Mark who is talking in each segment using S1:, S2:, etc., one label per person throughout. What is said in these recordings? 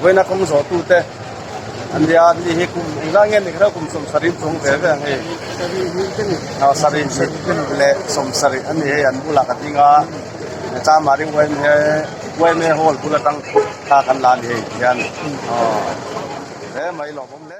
S1: với nó không số tu te anh đi ăn đi cũng ra nghe được cũng sống sari chung về về này nó sari lệ sống sari anh đi anh bula cái tiếng à cha mà đi quên mẹ hol bula tăng ta kan lan đi yan thế mấy lọ bông đấy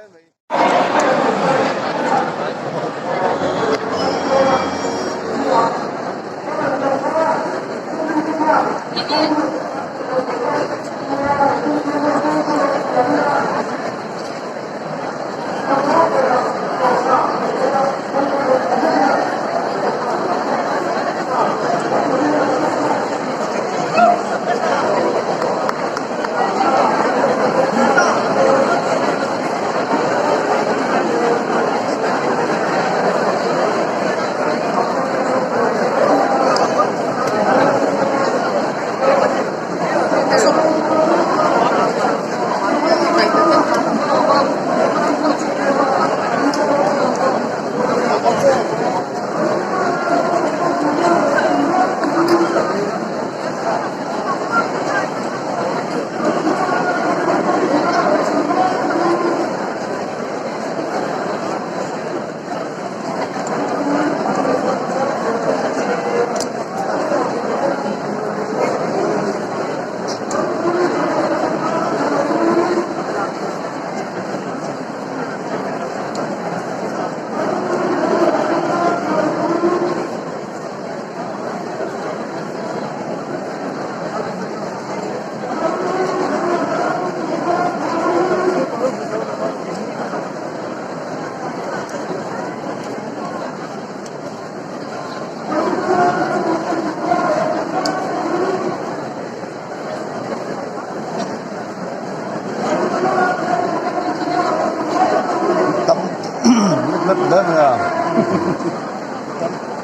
S1: đất à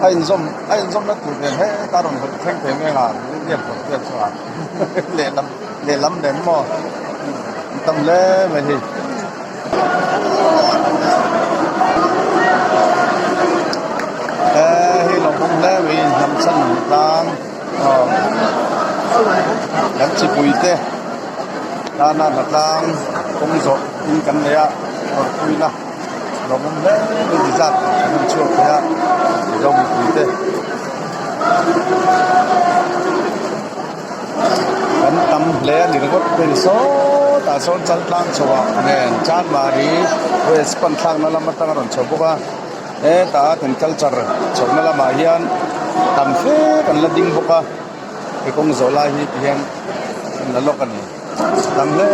S1: anh zoom nó tụt đến hết ta đồng thanh thế nghe là những điểm của việc cho anh để lắm đến mò tâm lễ vậy thì hi lòng không lễ vì nằm sân đang đánh chỉ bùi tê ta là đang công dụng in căn này à bùi na lòng không lễ vì gì ra mình chưa thấy dòng bùi tê kan tam le ni got pen so ta so chal tlang chowa nen chan mari wes pan thang na lam tang ron choboka e ta ten culture chona la ma hian tam fe kan la ding boka e kong zola hi hian na lokan tam le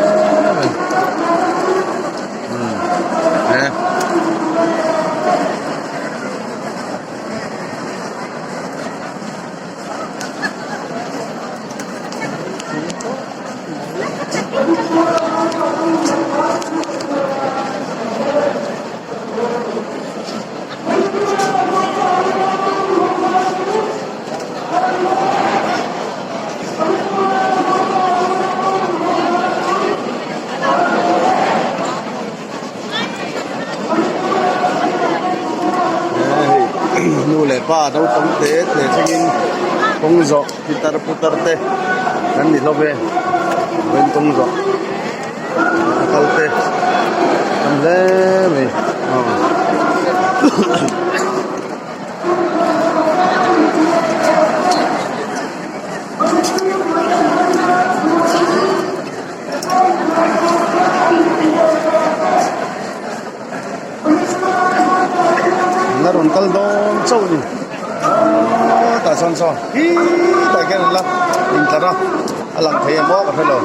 S1: nu le pa đâu tông thế để xin công dọ putar te kan ni lobe bên công dọ kal te am le me na ron kal don chau ni ta son son hi ta cái là in ta đó alang thầy mo ka phelo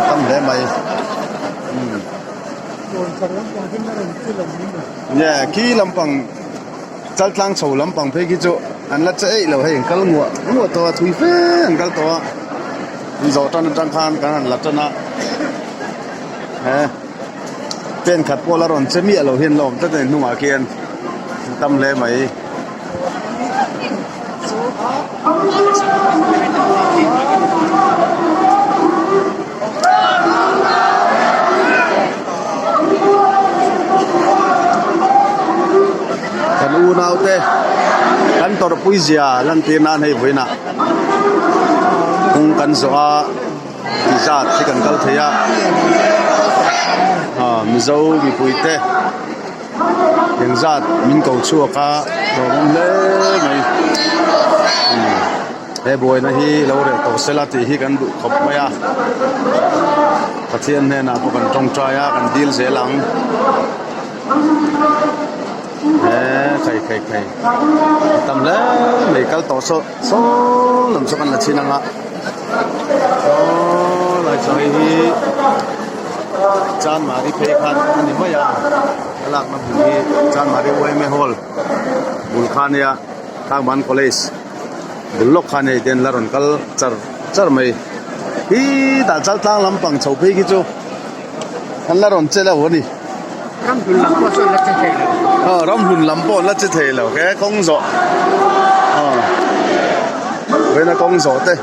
S1: tâm để mày nha khi làm bằng chal tlang chau làm bằng phê cái chỗ anh là chạy lâu hay kal ngua to thui phê anh kal to zo tan tan khan kan anh là chân áเป็นขัดพวกเราหล่นจะมีเราเห็นลมตั้งแต่หนุ่มอาเกียนตั้มเลยไหมกันอูนาวเต้กันตอร์ปุยเสียลันตีนานให้ไว้นะคงกันสว่าที่ชาติที่กันกัลเทีย mi zo mi pui te yang zat min cầu chua ka ro mom le mai e boy na hi lo re to sela ti hi kan du khop maya pathian ne na ko kan tong traya kan deal ze lang khai tam le mai kal to so lam so kan la chinanga lại cho hi chan mari phe khan ani maya alak na bhi chan mari oi me hol bul khania Thangman College bulok khane den laron kal char mai hi da chal tang lam pang chau phe ki chu an laron chela honi
S2: ram hun lam po so la che thei
S1: ram hun lam po la che thei lo ke kong zo với nó công số thế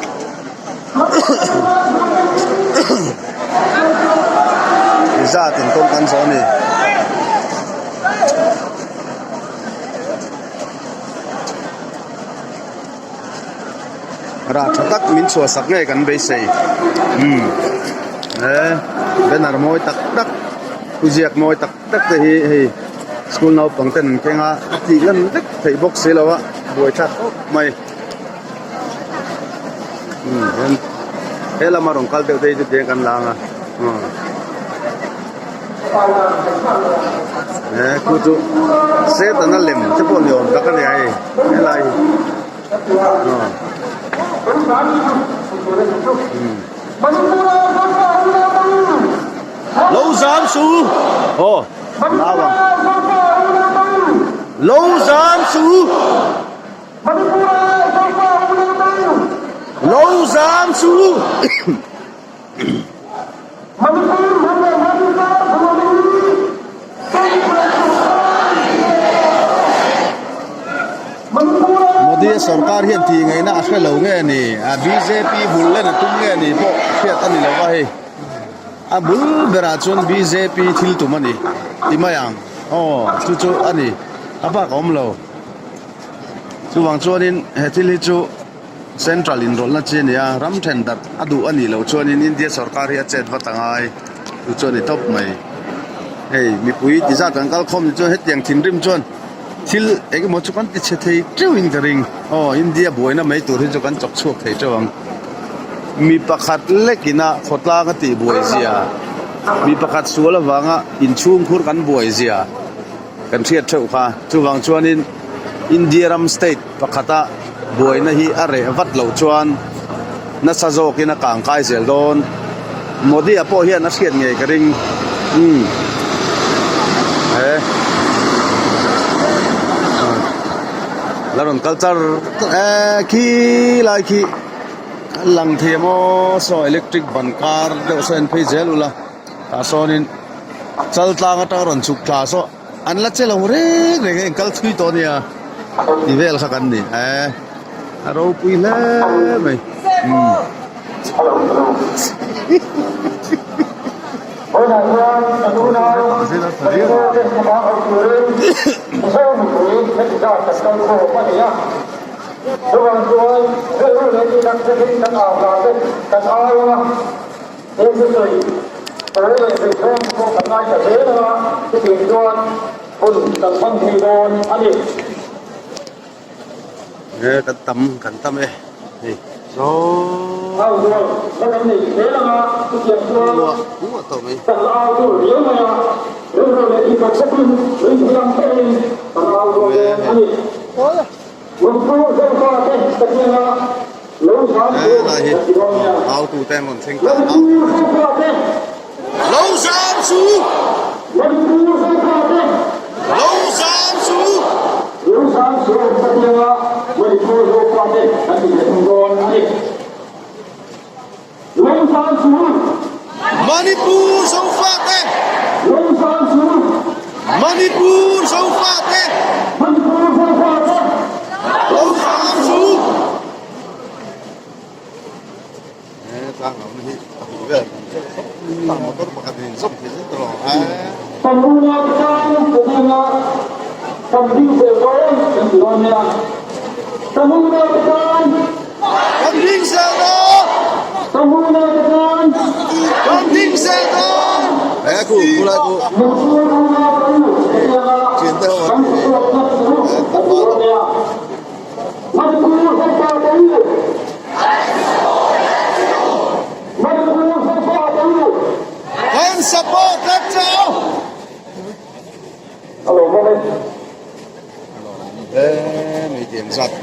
S1: ra tiền công căn số này ra cho tắc mình xua sắc ngay gần bây giờ bên nào môi tắc tắc cứ giặc môi tắc tắc thì school nào bằng tên cái ngã chỉ lần tích thấy box xí đâu á buổi chat mày thế là mà rong cal tiêu đây thì kan lang à cứ chú sẽ tận nó lem chứ còn nhiều các cái này thế này lâu giám su nào bằng lâu giám su lâu giám su Modi सरकार hiện thì ngày nào sẽ lâu nghe nè BJP bull lên tung nghe nè bộ hiện tại lâu vậy bull beracun BJP thil tu mani timayang chu ani apa kom lo chu wang chuanin he thil chu Central Enroll na chen ya ram then dat adu ani lo chuanin India sarkar hi chet watangai chu chuan top mai hey mi pui ti za kan kal khom chu het yang thin rim chuan thil ek mo chu kan ti che thei trewing the ring India boina mai tur hi chu kan chok chuak thei chawang mi pakhat lekina khotla ka ti boi zia mi pakhat suala wanga in chung khur kan boi zia kan thiat theu kha chu wang chuanin India ram state pakhata boina hi are vat lo chuan na sazo kina kang kai zel don Modi apo hian na thiat nge ka ring laron culture khi lai khi lang thiamo so electric ban car de sen phe zelula ta sonin chal tlang ata ron chuk tha so an la chelo re re kal thui to nia ti vel kha kan ni ro pui le mai kan tâm ấy số cũng tổ mấy áo tủ tem còn xanh tao lâu giam su lâu giam su Manipur sâu phát đấy Manipur sâu phát đấy lâu giam su tăng ở đây về tăng một tốt bậc tiền giúp thì rất là กูจินเตอร์วันนี้ตัดบอลเป็นสปอร์ตและเจ้ามีเกมสัตว์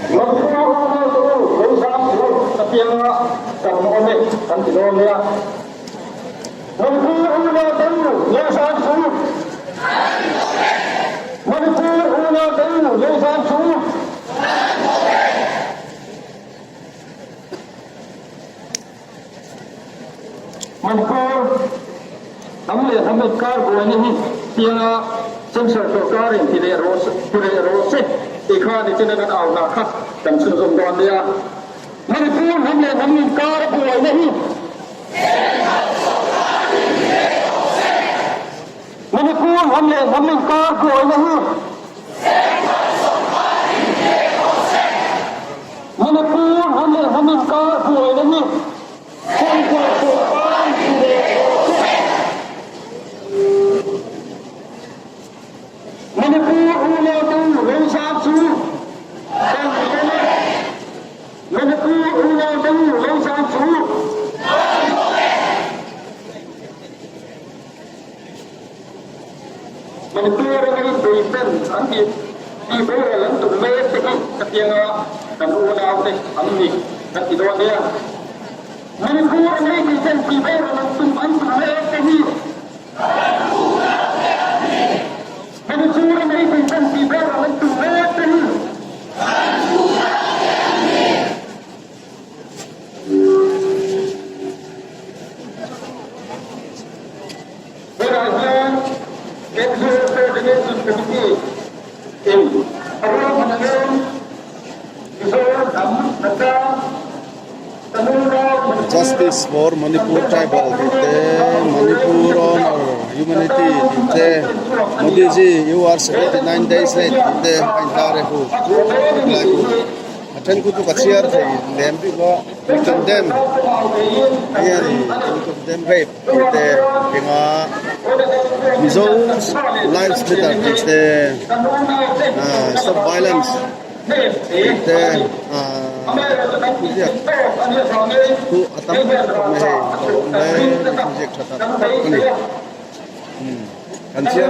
S3: हमने हमें कार बोले नहीं तिंगा संसार तो car in तिले रोस से देखा निचले का आवना खा कंसुम जोन दिया मणिपुर हमने कार बोले नहीं मणिपुर हमने कार बोले नहीं मणिपुर हमने कार बोले नहीं Manipur ini beriten, nanti di bawah lantu melihat ketiga dan ulang deh, amni dan itu dia. Manipur ini beriten di bawah lantu melihat ini. Manipur ini beriten di bawah lantu melihat ini.
S1: Justice for Manipur tribal Manipur honor humanity Modi ji you are 79 days late the entire who attend to kasiar thai them people we condemn here we condemn rape the pinga Mizo's lives matter the stop violence the tu atam me project thata ni kan chia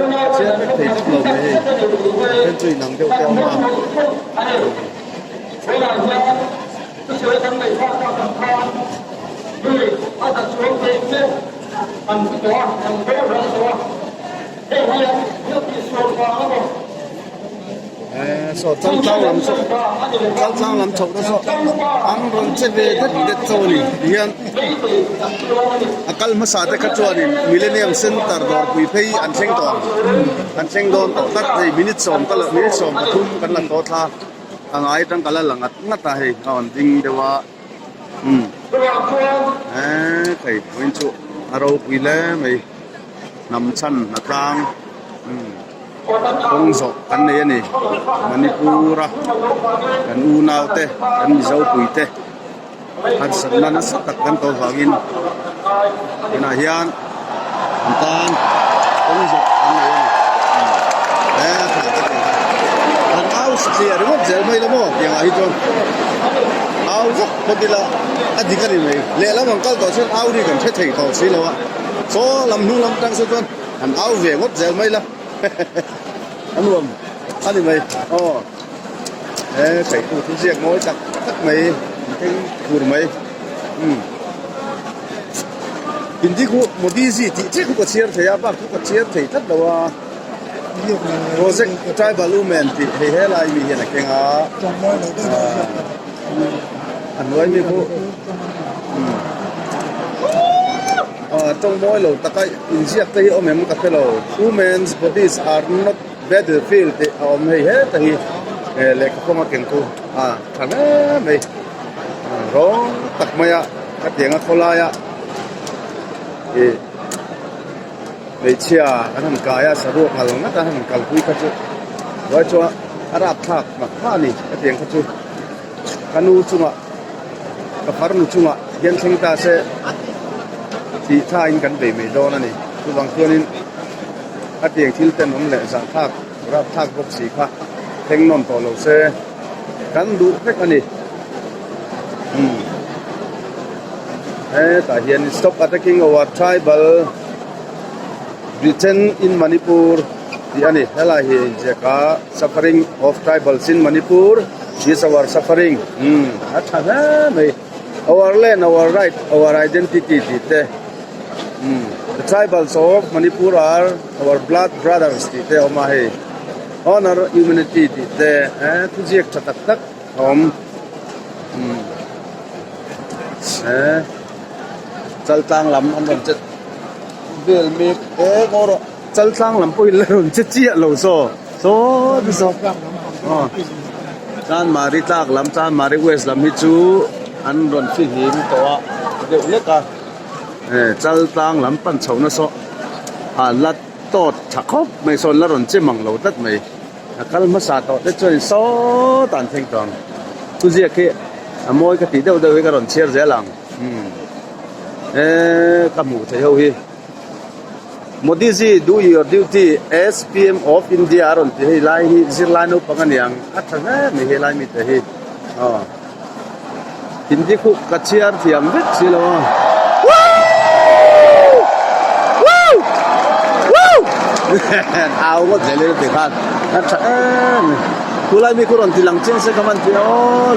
S1: pe thei lo me pen chui nang deu teo ma so chang lam chok da so ang ron che ve de choli hian akal ma sa te kha chuan millennium center dor pui phei an cheng don to tak dei minute som thum kan lan to tha angai tang kala langat ngata he on ding dewa thei win chu aro pui le mai nam chan na tang Kong so kan này ni Manipura kan Unaw te kan Mizo Pui te han san na satak kan to wangin ina hian antan Kong so kan này ni han aus clear mo zel mai lamo yang ai jon au zo podila adikani mai le la bang kal to chen au ri kan thei to si lo so lam nu lam tang so jon han au ve ngot zel mai la anh luôn anh mày phải cụ thứ riêng ngồi chặt tất mày cái cụ mày hình tí cụ một đi gì thì chứ không có chia thấy à bác không có chia thấy tất đâu à project tribal women thì thấy hết là vì hiện là cái ngã anh nói như cụ trong mỗi lầu tất cả in riêng cái ông em các cái lầu women's bodies are not battlefield thì ông hay hết thì lệ không mà kiện tu thằng mày rồi tắc mày cái tiếng khô la thì để chia anh làm cái sao được mà lòng anh làm cái quý cái chứ rồi cho Arab thạc mà pha này cái tiếng cái chứ cái nu chung cái farm nu chung hiện sinh ta sẽ ที่ท่าอินกันไปไม่โดนนี่คือบางตัวนี้อาเตียงทิลเต้นผมแหละสังทักรับทักพวกสีค่ะเพ่งนนต่อเราเซกันดูเพ็กอันนี้แต่เห็น stop attacking our tribal Britain in Manipur ที่อันนี้เวลาเห็นจะก็ suffering of tribals in Manipur is our suffering อันนั้นไม่ our land our right our identity ที่เต้ the tribals of Manipur are our blood brothers ที่เต้ออกมาให้ honor humanity ที่เต้ทุกอย่างตักผมจัลตังลำอันนั้นจะเดือดมีก็รอจัลตังลำปุ่ยเริ่มจะเจี๊ยเหล่าโซ่ดิโซ่จานมาริตากลำจานมาริเวสลำฮิจูอันรอนฟิหิมตัวเดี๋ยวเล็กอ่ะจัลตังลำปั่นเฉานะโซ่ลัดโตดชักคบไม่สนละรอนเจมังเหล่าตัดไม่คัลมาสาโตได้ช่วยโซ่ตันเทงตองทุกอย่างแค่มวยกติเดียวให้กันรอนเชียร์เจลังkamu thấy không hi Modi ji do your duty SPM of India aron ti hi lai hi zirlano panganiang athanga mi hi lai mi te hi hindi khu kachiar thiam vet silo ao có thể lên được khan kulai mi kuron tilang chen se kaman ti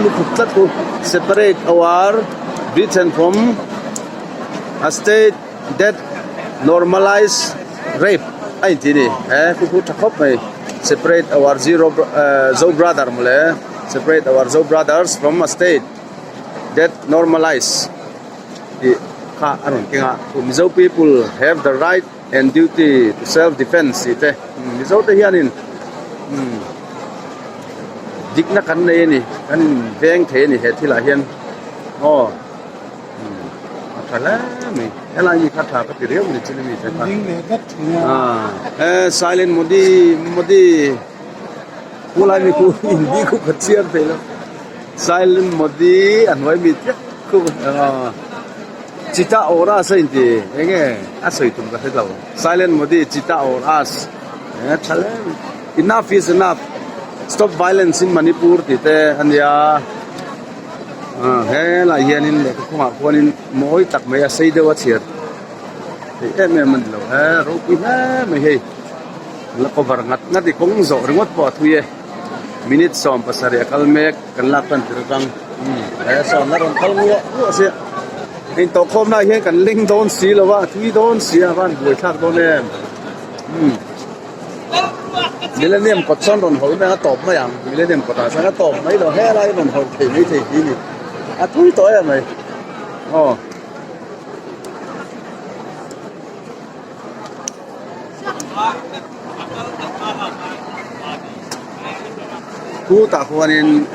S1: lu khut ku separate our Britain from a state that normalize rape ai ti ni ku thakop mai separate our zo brother mole separate our zo brothers from a state that normalize the kha aron kinga mizo people have the right and duty to self defense ite mizo te hianin dikna kan nei ni kan veng the ni he thila hian Kala mi, ela ni kata kati riau ni cini mi cakap. Silent Modi, mulai mi ku hindi ku kecil pelo. Silent Modi, anwai mi ku cita ora sa hindi, enge asoy tum kasi law. Silent Modi, cita oras. Chala, enough is enough. Stop violence in Manipur, tite anya. Là hiền nên cũng học qua nên mỗi tập mấy xây đâu thiệt thì em mình lâu rồi kia mấy hay là có vật ngắt thì cũng rõ rồi ngắt bỏ thui minute xong pasari kalmek kan lapan terang xong nó còn kalmua sẽ anh tàu hôm nay hiện kan linh don xí là vợ thui don xí à bạn buổi khác don em millennium có son don hồi nó tọp mấy anh millennium có ta sang nó tọp mấy đồ hè lại don hồi thì mấy thì gì thui tối à mày cú ta khoan in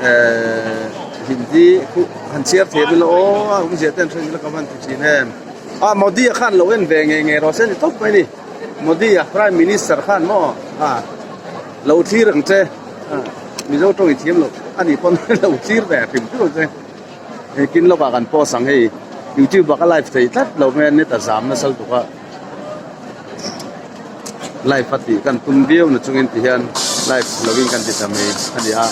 S1: hindi cú han chia thế với lỗ cũng chia tên thôi là các bạn tự nhiên em Modi khan lỗ en về nghe rồi sẽ tốt mấy đi Modi Prime Minister khan mo lỗ thi rằng thế mình đâu trong cái team lỗ anh đi con lỗ thi về tìm chút rồi kinh lo cảกันpo sang hey YouTube baka live thei tat lo men ne ta zam na sal tuka live pati kan tum view na chungin ti hian live login kan ti tame ani a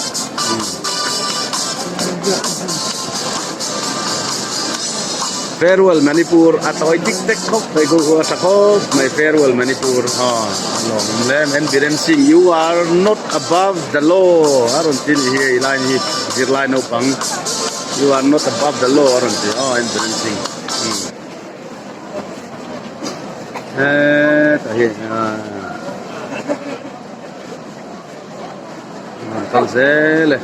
S1: farewell Manipur atoi dik tek khop thai go ta khop my farewell Manipur long lem and biren sing you are not above the law aron tin hi line hi zirline no pang you are not above the law, aren't you? And balancing. Tanzele.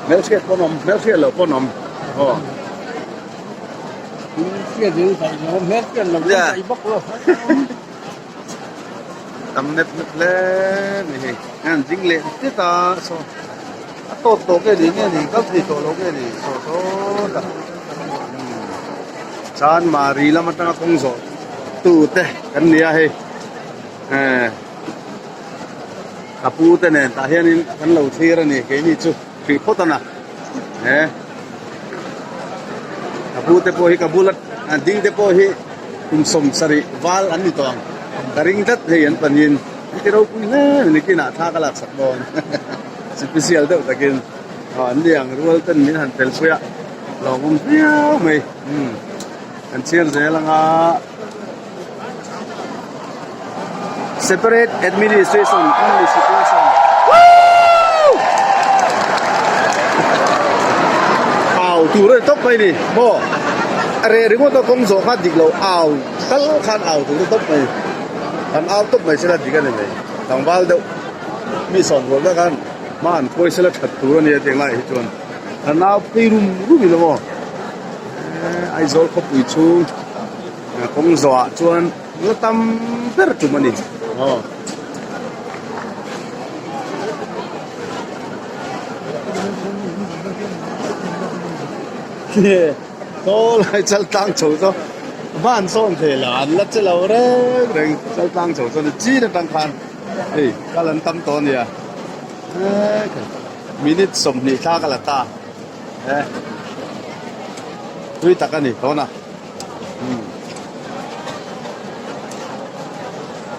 S1: Melskiet ponom, melskiet lo ponom.
S2: Melskiet lo sai bok lo.
S1: Tamnet le ni. An jingle tita so. Tốt cái gì nghe thì cấp thì tổ cái gì số đó chan mà ri là mặt nó không rõ tu thế cái này hay kapu thế này ta hiện cái lâu thiê này cái gì chứ phi phốt na kapu thế po hi kabulat ding thế po hi som sari wal an ni tong karing dat he an panin ki ro pui na ni ki na tha kala sak don special deuh takin an liang rual tan min han tel puya longum piao mai an chiar zelanga separate administration only situation tu rồi tóc mày đi bo are ringo to công số khác dịch lâu ao tất khăn ao tu tóc mày ăn ao tóc mày sẽ là gì cái này thằng bao đâu mi sòng rồi đó kan mà ăn coi sẽ là thật tu rồi này tiếng lại hết trơn ăn ao pi rum gì đâu ai zol khóc bụi chu công dọa chuan nó tâm rất chụp mình tôi lại chân tăng chỗ cho van son thế là anh lắc chân lâu đấy rồi chân tăng chỗ cho nó chỉ được tăng khan ấy cái lần tâm to nè minute sum ni tha cái là ta tuy ta cái này to na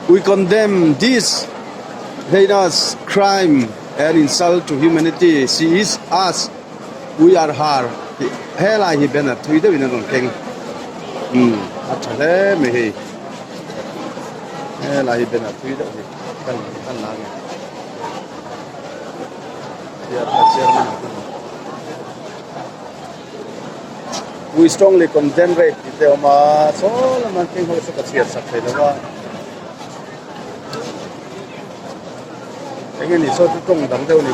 S1: we condemn this heinous crime and insult to humanity. She is us, we are her. He lai hi bena thui de win keng athale me hi he lai hi bena thui de kan la nge ya chairman we strongly condemn rape te ma so la man keng ho sa ka chiar sak the lawa engin ni so tu tong dang deu ni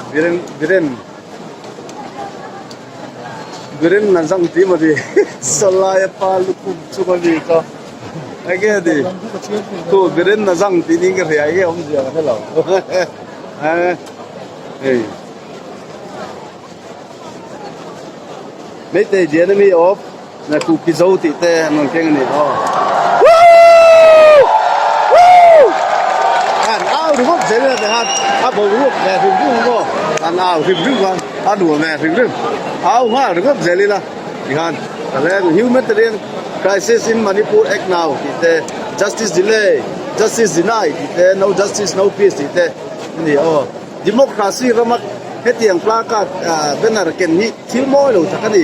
S1: Biren nansang ti mo di salaya pa lukum chuka di ka age di to biren nansang ti ning ka ria age om ja hello hey mấy tê diễn mi off na ku ki zo ti te non keng ni ho an ao du hop ze na te hat a bo ru ne ru ru go an ao ru ru kan a du ne ru ru ao ha ru hop ze li la ihan the humanitarian crisis in Manipur act now te justice delay justice denied te no justice no peace te ni democracy ramak hetiang plakat benar ken hi thilmoi lo thakani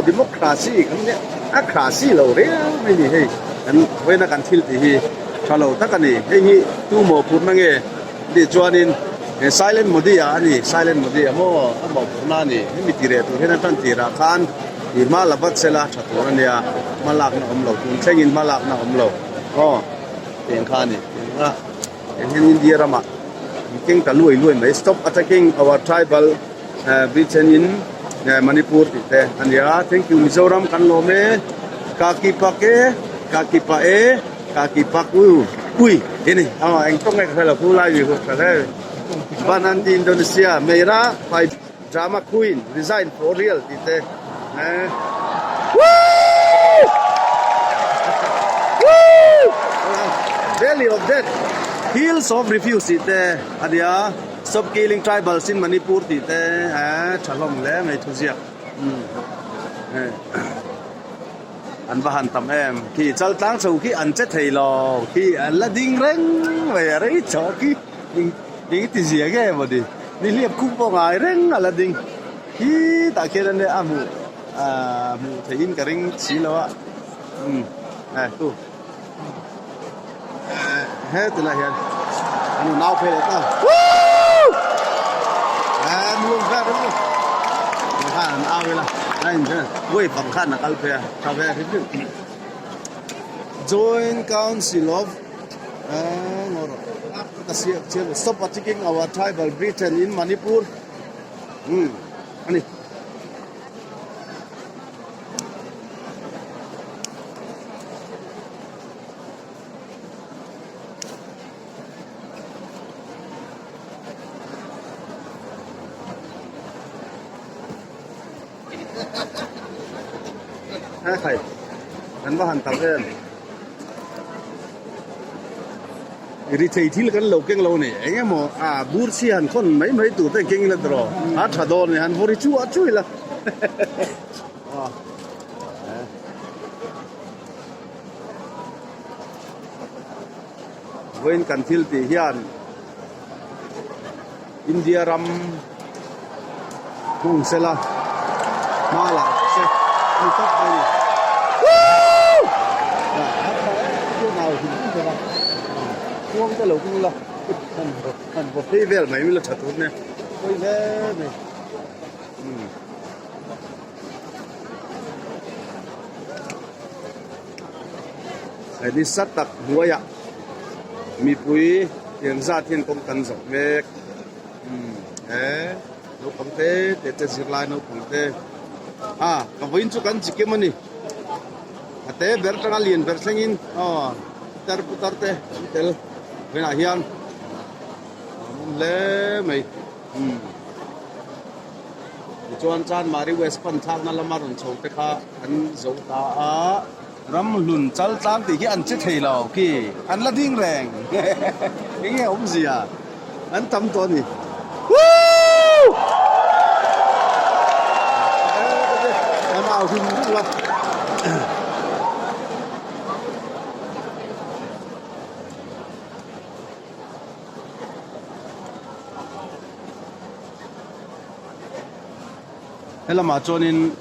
S1: democracy kan ne a crasi lo re mai ni he an wena kan thil ti hi thalo takani he hi tu mo pur nange di chuanin silent modi ani silent modi mo na ni mi tire tu hena tan tira khan i malabat sela thatur ania malak na omlo tun chengin malak na omlo teng khani ha hen india rama king ta lui mai stop attacking our tribal Britain in Manipur te ania thank you Mizoram kan lo me kaki paku ui ini anh tong ngai ka la pu lai wi ko ka le banan di Indonesia mera pai drama queen resign for real te Valley of Death, Hills of Refuge te adia stop killing tribals in Manipur te chalom le mai thuzia an bahan tam em ki chal tang chau ki an che thei lo ki an la ding reng ve rei cho ki ding ti zia ge mo di ni liep kum po ngai reng ala ding ki ta ke ne amu mu thein ka ring chi lo a tu he tu la hian anu nau phe ta mu va ru khan ao la anh thế, quay bằng khăn là cal phe, cà phê thế chứ. Joint Council of, ngồi rồi, ta sẽ stop attacking our tribal Britain in Manipur. Anh đi. Thầy, anh vào hành tập lên. Thì thầy thì là cái lâu này, anh em mà bút xì hành con mấy tủ tay kinh là rồi, hát thà đòn này hành vô đi chui là. When kan thil ti hian India ram hung sela mala se ni top ai ni nào thì cũng được cuông cái lẩu cũng là hẳn một cái về mấy mươi là chặt tốt nè ôi thế này cái đi sát tặc mua ya mi pui tiền ra thiên công cần dọc về thế nó không thế để thế dịch lại nó không thế à còn với chút cần chỉ kiếm mình thế ver tanga liền ver sengin tar putar te tel vena hian le mai chuan chan mari west pan thak na lamar on chou te kha an zo ta a ram lun chal tlang ti hi an che thei lo ki an la ding reng nghe ông gì à an tam to ni an ao hung rất là hello mà cho nên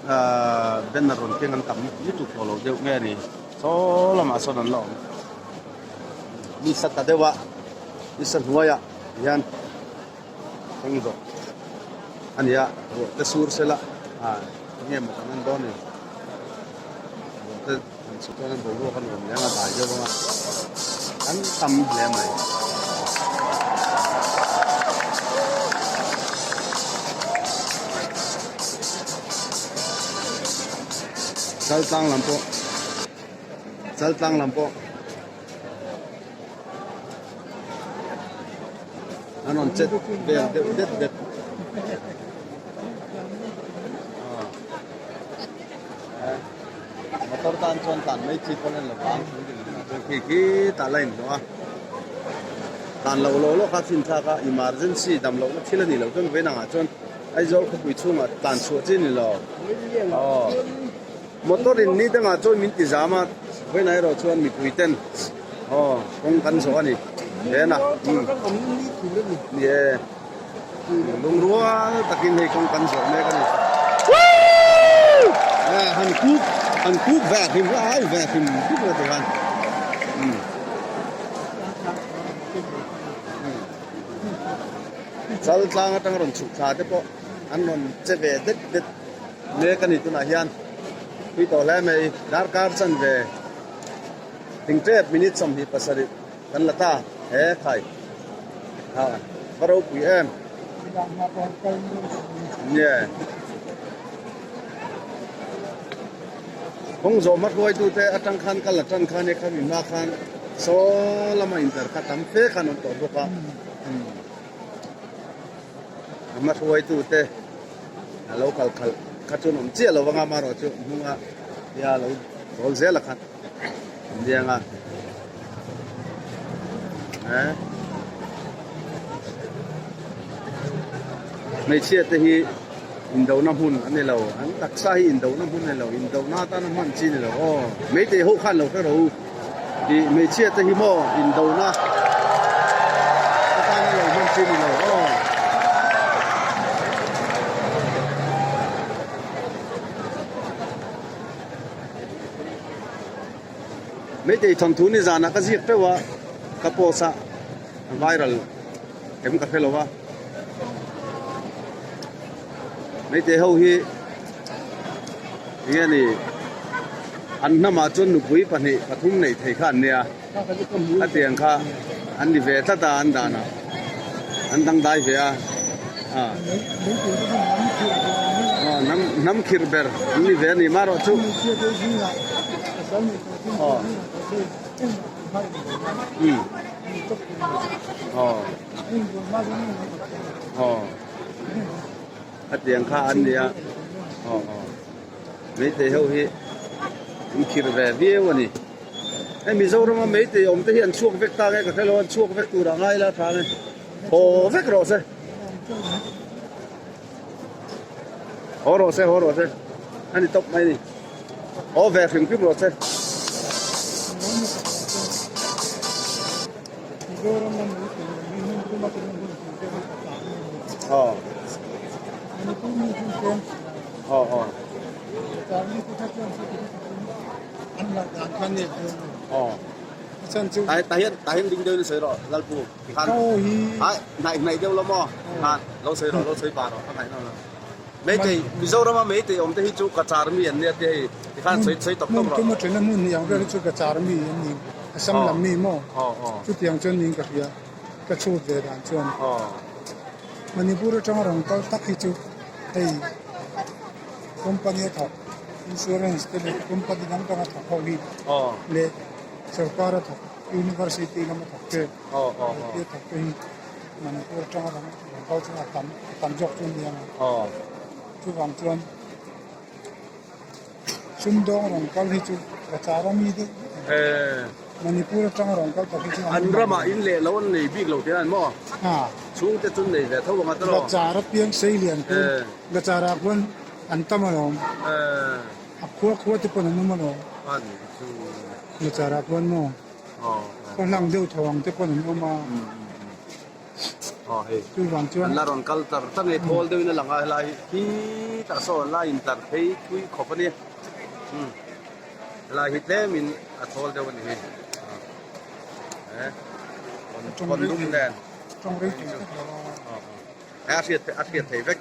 S1: bên nào rồi tiếng anh tắm YouTube follow đều nghe đi số là mà số lần lâu đi sát ta đâu ạ đi sát hoa ya yan không được anh ya cái sur sẽ là nghe một cái đó này cái số cho nên bố con còn nhớ là tài cho không ạ anh tắm lẹ mày Sal tang lampo anon chet det motor tan chon tan mai chi con là bang ki ta lain no tan lo kha sin tha ka emergency dam lo na thila ni lo ton ve na chon ai zo khu pui chunga tan chu chi ni lo motor in ni tanga choi min ti zama với này rồi chuan mi pui ten kong kan so ani thế na ye lung rua takin hei kong kan so me kan han kuk va him ai va him kuk ra tan sal tlang atang ron chu tha te po an non che ve det me kan ni tu na hian khi tổ lẽ mày dar car chân về tình trệ minute xong thì pasari kan là ta hè khai bắt đầu quý em yeah không zo mất đuôi tu te atang khan kan là trăng khan ne khan ma khan số lama inter ka tam fe khan on to boka mất đuôi tu te local khal kachun om chia lo wanga maro chu hunga ya lo rol zel khan dia nga mấy chia te hi in do na hun an lo an tak sa hi in do na hun lo in do na ta na man chi lo mấy te ho khan lo ka ro thì mấy chia te hi mo in do na ta na lo man chi lo mấy cái thằng thú này già cái gì thế wa cái post viral em cái fellow wa mấy cái hậu hi này anh nằm ở chỗ nụ bụi phần này cái thùng này thấy khăn nè cái tiền kha anh đi về ta anh đàn à anh đang đai về năm kirber anh đi về này mà rồi chú tiền kha ăn đi mấy thế hậu hi anh kia về view này em mình dâu mà mấy thế ông thế hiện chuộc vết ta cái cái lo chuộc vết từ đằng ngay là thằng này vết rồi xe rồi xe anh đi tóc mày đi về phim clip rồi xe
S2: Mizoram na Malaysia, minum rumah tengah Malaysia.
S1: Oh,
S2: Ini pun minum kan.
S1: oh.
S2: Kami kita kan anak kan ni.
S1: Oh.
S2: Macam tu.
S1: Tahin ding deu soi ro lal pu kan
S2: Oh hi.
S1: nai deu lo mo kan lo soi ba ro kan no mấy cái ví dụ đó mà mấy cái ông thấy chú cả chả mi anh này thì kan soi top top
S2: Mun
S1: ro
S2: tu macam mana mun yang dah cuba cara mi ni. Asam lam mi mo. Tu tiang cuan ni kerja. Kacau dia dan cuan. Manipur itu orang kau tak itu. Hey, company itu, insurance itu, company nama tu apa kau ni? Le, सरकार itu, university nama tu ke? Dia tu ke? Manipur itu orang kau cuma tanjok tu dia. Tu orang cuan. Sumdong orang kau itu, cara mi itu. Manipur itu orang kau tak itu.
S1: anh ra mà in lệ lâu anh này biết lâu thế anh mo xuống cái chân này là thâu bằng cái đó
S2: cara piang sei lian ku cara pun antam alom aku tu pun anu malo
S1: anh
S2: cara pun mo kon lang deu thawang te pun anu ma tu wang chuan
S1: anh là ron kal tar tan này thol deu na langa lai hi ta so la in tar thei kui khop ni la hit le min a thol deu ni con lum đèn
S2: trong đấy
S1: Asiat thấy vách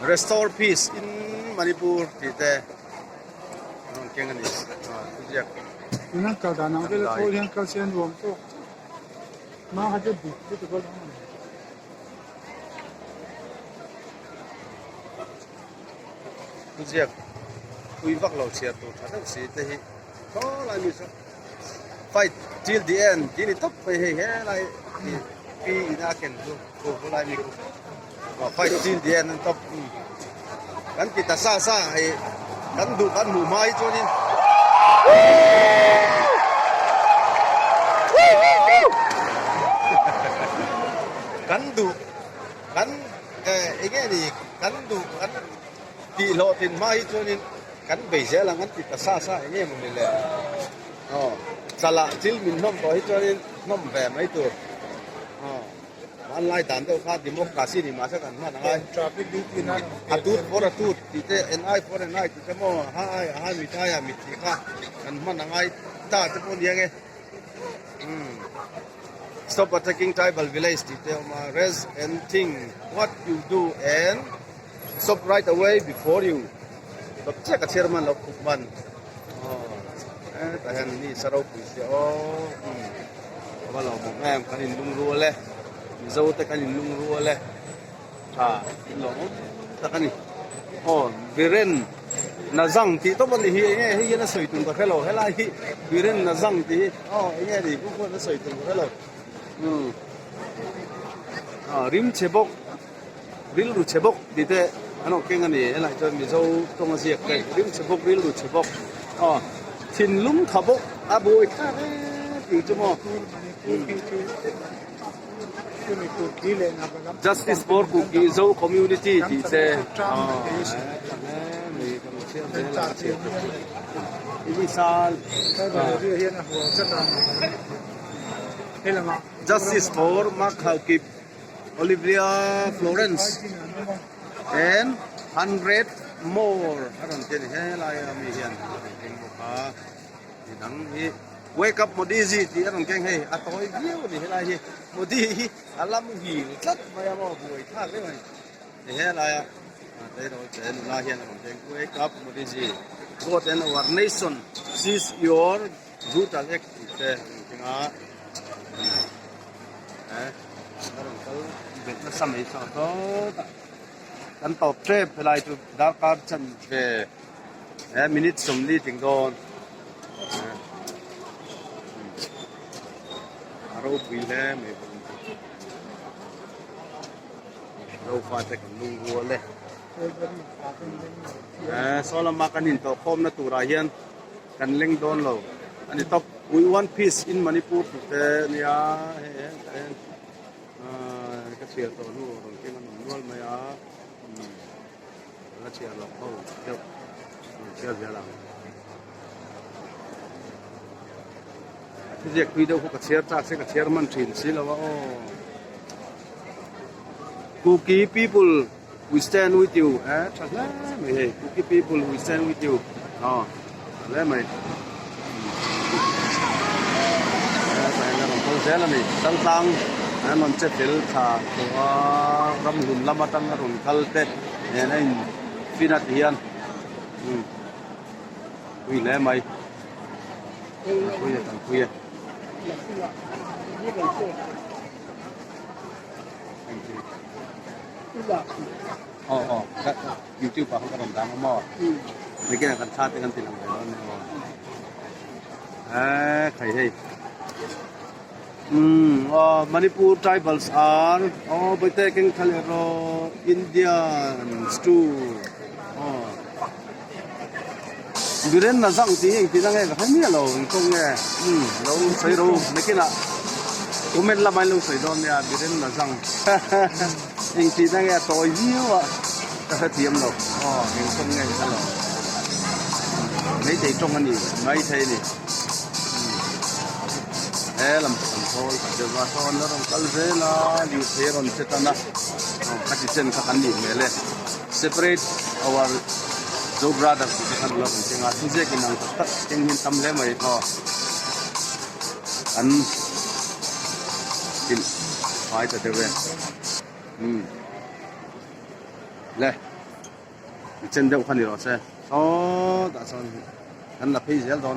S1: restore peace in Manipur thì thế non keng ani tujak
S2: ina kal da nang de thol yang kal sen rom to ma ha de bu tu ko
S1: tujak kui vak lo chia tu thang si te hi ko lai mi fight till the end ini top pe he lai pi ina ken tu ko lai mi ko fight till the end top kan kita sa hai kan du kan mu mai cho ni kan du kan ini ni kan du kan di lo tin mai cho ni kan bây giờ là ngắn kita sa ini mình le sala til min nom to cho nên nom về mấy tuổi online tan đâu khác democracy ni mà sẽ cần mà ngay
S2: traffic di ina
S1: atut for atut thì thế ni for ni thì thế mo hai mi thai à mi thì khác cần mà ngay ta thế con gì nghe stop attacking tribal village thì thế mà rest and think what you do and stop right away before you tập check cái chairman là cục ban tại hành ni sarau puisi kalau mau em kan lung ruole zau te kan lung ruole lo ta kan viren nazang ti to ban hi hi na soi tung ka hello hela hi viren nazang ti nghe đi cũng có nó soi tung hello rim chebok ril ru chebok ti te ano kenga ni hela cho mi zau tong a siak kai rim chebok ril ru chebok Thin lúng thọ bốc bồi khác thì cho mò Justice for Kukizo community thì sẽ Justice for Mark Halkip Olivia Florence and 100 more I don't get it like me here thì đắng hi wake up một đi gì thì anh kêu hey tối nhiều thì thế này hi một đi làm gì rất mà em buổi khác đấy mày thì thế này đây rồi thế là hiện anh kêu wake up một đi gì God and our nation sees your brutal act thế tiếng Á anh kêu việc nó xăm ấy sao đó anh tập trip lại từ Dakar chân về minute sum đi tiếng đồn rau pui le me rau fa te kan lung ro le so la ma kanin to khom na tura hian kan leng don lo ani top we one piece in Manipur te nia ka sia to nu ron ke man nual ma ya la chia lo ho chia chia là cái việc quy đâu có chia ra sẽ có chia mình chuyển xí là ô Cookie people we stand with you chắc là mày Cookie people we stand with you lấy mày phải là một câu là mày tăng tăng mình sẽ phải thả của râm hùn lama tăng hùn khal tết này phi nát hiền quy lấy mày quy là thằng quy YouTube pa không có đồng mo mấy cái này cần sát cái tiền làm cái đó khai hay Manipur tribals are by taking Kalero Indian stew Biren na sang ti na nghe cái này lo không nghe lo sấy ro mấy cái nào comment là mai lo sấy đó nha Biren na sang anh ti na nghe tôi nhiều à tiệm lo mình không nghe cái lo mấy thầy trong anh mấy thầy này làm thôi giờ mà thôi nó đang cắt rễ là điều thế rồi sẽ ta na cắt chân cắt anh đi mẹ lên separate our two brothers thì kan lo thì ngã sinh cái năng tất cái nhìn tâm lẽ mày thôi anh tin phải từ từ về lên chân đâu khăn đi rồi xe đã xong anh là phi dễ rồi